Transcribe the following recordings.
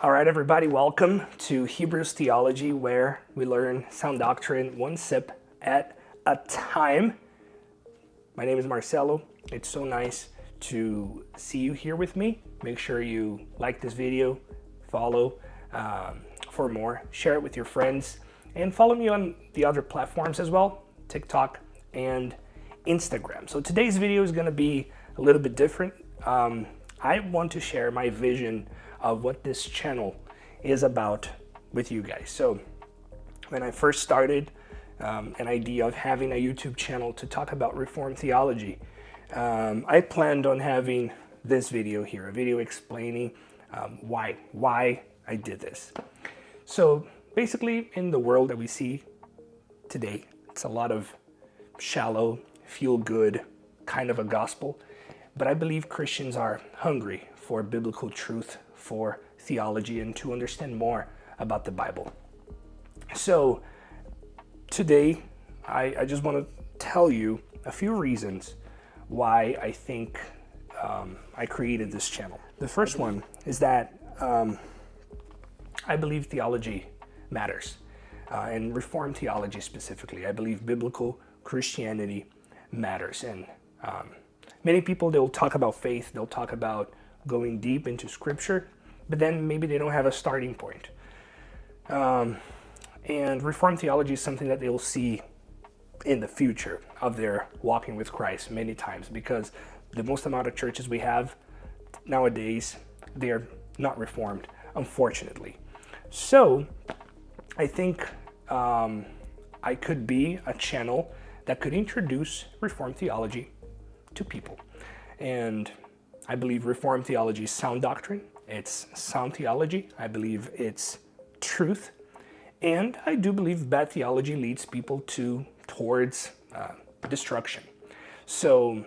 All right, everybody, welcome to Hebrews Theology, where we learn sound doctrine one sip at a time. My name is Marcelo. It's so nice to see you here with me. Make sure you like this video, follow for more, share it with your friends, and follow me on the other platforms as well, TikTok and Instagram. So today's video is going to be a little bit different. I want to share my vision of what this channel is about with you guys. So when I first started an idea of having a YouTube channel to talk about Reformed Theology, I planned on having this video here, a video explaining why I did this. So basically, in the world that we see today, it's a lot of shallow, feel-good kind of a gospel. But I believe Christians are hungry for biblical truth, for theology, and to understand more about the Bible. So today, I just want to tell you a few reasons why I think I created this channel. The first one is that I believe theology matters, and Reformed theology specifically. I believe biblical Christianity matters, and many people, they'll talk about faith, they'll talk about going deep into scripture, but then maybe they don't have a starting point. And Reformed theology is something that they'll see in the future of their walking with Christ many times, because the most amount of churches we have nowadays, they're not Reformed, unfortunately. So I think I could be a channel that could introduce Reformed theology to people. And I believe Reformed theology is sound doctrine. It's sound theology. I believe it's truth. And I do believe bad theology leads people towards destruction. So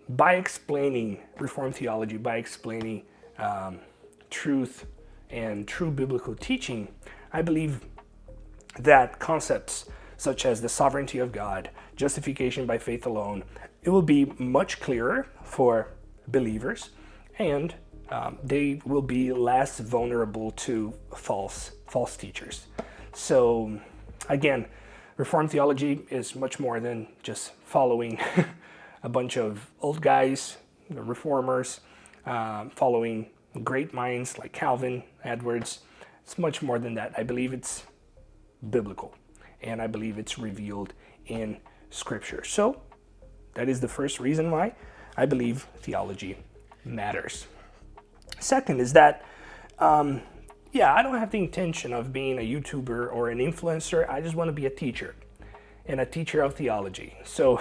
by explaining Reformed theology, by explaining truth and true biblical teaching, I believe that concepts such as the sovereignty of God, justification by faith alone, it will be much clearer for believers, and they will be less vulnerable to false teachers. So again, Reformed theology is much more than just following a bunch of old guys, reformers, following great minds like Calvin, Edwards. It's much more than that. I believe it's biblical, and I believe it's revealed in Scripture. So that is the first reason why I believe theology matters. Second is that, I don't have the intention of being a YouTuber or an influencer. I just want to be a teacher, and a teacher of theology. So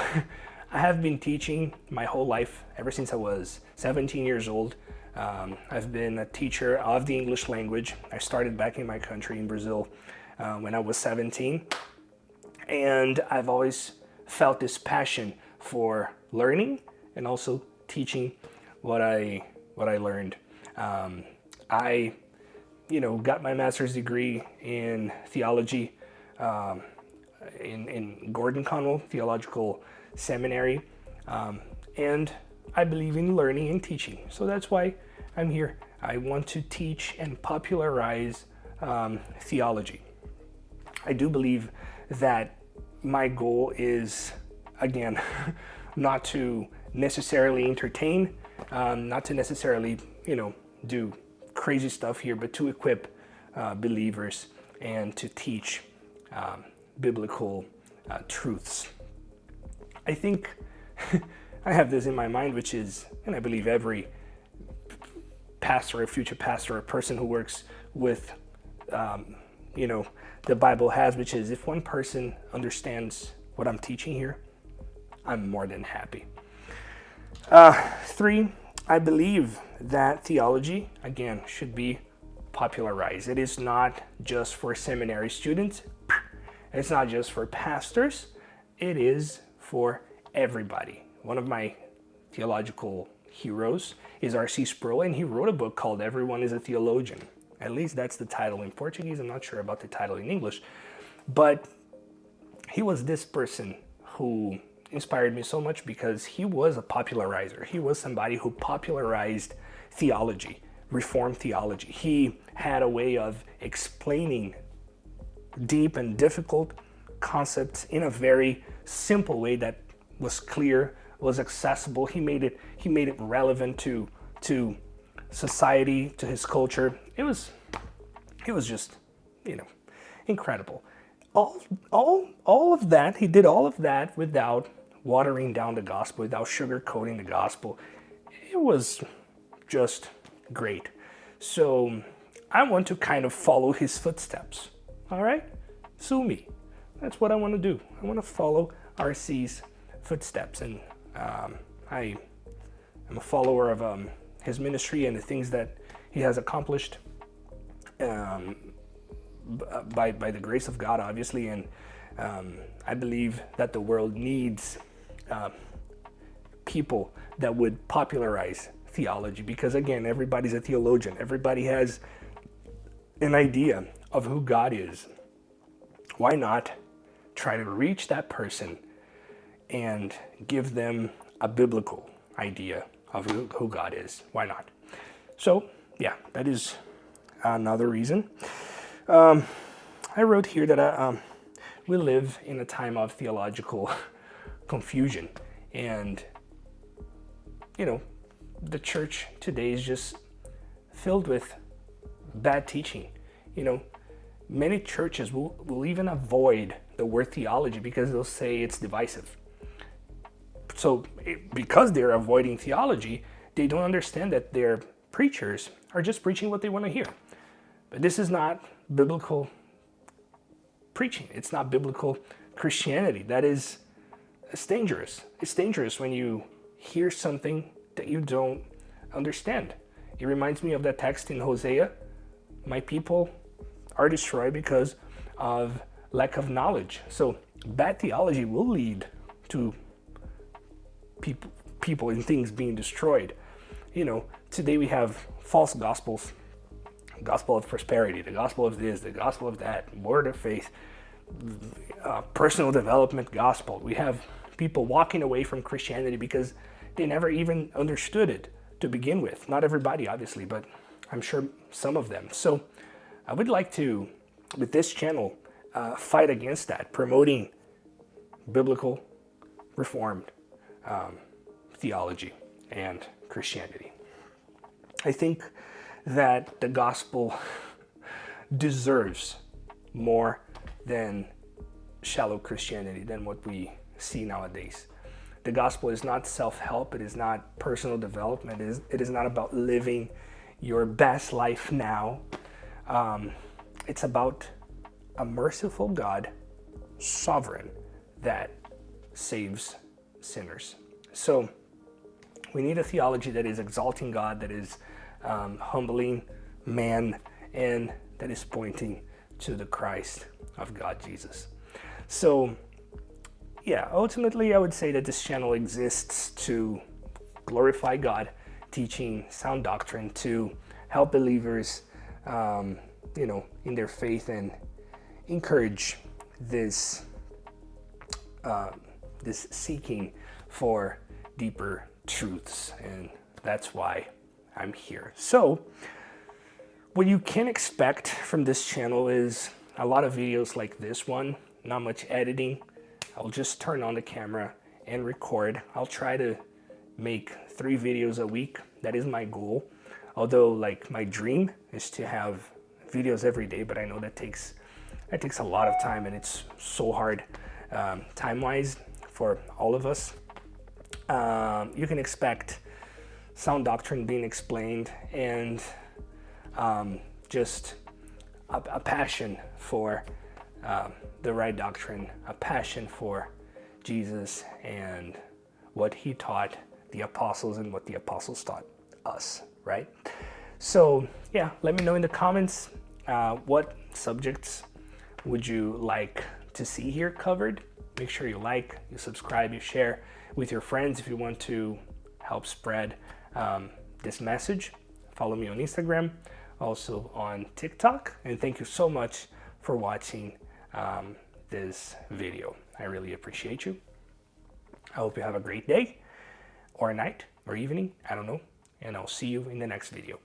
I have been teaching my whole life, ever since I was 17 years old. I've been a teacher of the English language. I started back in my country in Brazil when I was 17. And I've always felt this passion for learning and also teaching what I learned. I got my master's degree in theology in Gordon Conwell Theological Seminary, and I believe in learning and teaching. So that's why I'm here. I want to teach and popularize theology. I do believe that my goal is, again, not to necessarily entertain, not to necessarily, do crazy stuff here, but to equip believers and to teach biblical truths. I think I have this in my mind, which is, and I believe every pastor, a future pastor, a person who works with, the Bible has, which is, if one person understands what I'm teaching here, I'm more than happy. 3, I believe that theology, again, should be popularized. It is not just for seminary students. It's not just for pastors. It is for everybody. One of my theological heroes is R.C. Sproul, and he wrote a book called Everyone is a Theologian. At least that's the title in Portuguese. I'm not sure about the title in English. But he was this person who inspired me so much because he was a popularizer. He was somebody who popularized theology Reformed Theology. He had a way of explaining deep and difficult concepts in a very simple way that was clear, was accessible. He made it relevant to society, to his culture. It was just, incredible. All of that, he did all of that without watering down the gospel, without sugarcoating the gospel. It was just great. So I want to kind of follow his footsteps. All right? Sue me. That's what I want to do. I want to follow RC's footsteps. And I am a follower of his ministry and the things that he has accomplished by the grace of God, obviously. And I believe that the world needs people that would popularize theology, because again, everybody's a theologian. Everybody has an idea of who God is. Why not try to reach that person and give them a biblical idea of who God is? Why not? So yeah, that is another reason. I wrote here that we live in a time of theological confusion, and the church today is just filled with bad teaching. Many churches will even avoid the word theology because they'll say it's divisive. So because they're avoiding theology, they don't understand that their preachers are just preaching what they want to hear. But this is not biblical preaching. It's not biblical Christianity. It's dangerous. It's dangerous when you hear something that you don't understand. It reminds me of that text in Hosea. My people are destroyed because of lack of knowledge. So bad theology will lead to people and things being destroyed. Today we have false gospels. Gospel of prosperity, the gospel of this, the gospel of that, word of faith, personal development gospel. We have people walking away from Christianity because they never even understood it to begin with. Not everybody, obviously, but I'm sure some of them. So I would like to, with this channel, fight against that, promoting biblical, Reformed theology and Christianity. I think that the gospel deserves more than shallow Christianity, than what we see nowadays. The gospel is not self-help. It is not personal development. It is not about living your best life now. It's about a merciful God, sovereign, that saves sinners. So we need a theology that is exalting God, that is humbling man, and that is pointing to the Christ of God, Jesus. So yeah, ultimately I would say that this channel exists to glorify God, teaching sound doctrine, to help believers in their faith, and encourage this seeking for deeper truths. And that's why I'm here. So what you can expect from this channel is a lot of videos like this one, not much editing. I'll just turn on the camera and record. I'll try to make 3 videos a week. That is my goal. Although my dream is to have videos every day, but I know that takes a lot of time, and it's so hard time-wise for all of us. You can expect sound doctrine being explained, and just a passion for the right doctrine, a passion for Jesus and what he taught the apostles and what the apostles taught us, right? So yeah, let me know in the comments what subjects would you like to see here covered. Make sure you like, you subscribe, you share with your friends if you want to help spread this message. Follow me on Instagram, also on TikTok, and thank you so much for watching this video. I really appreciate you. I hope you have a great day or night or evening, I don't know, and I'll see you in the next video.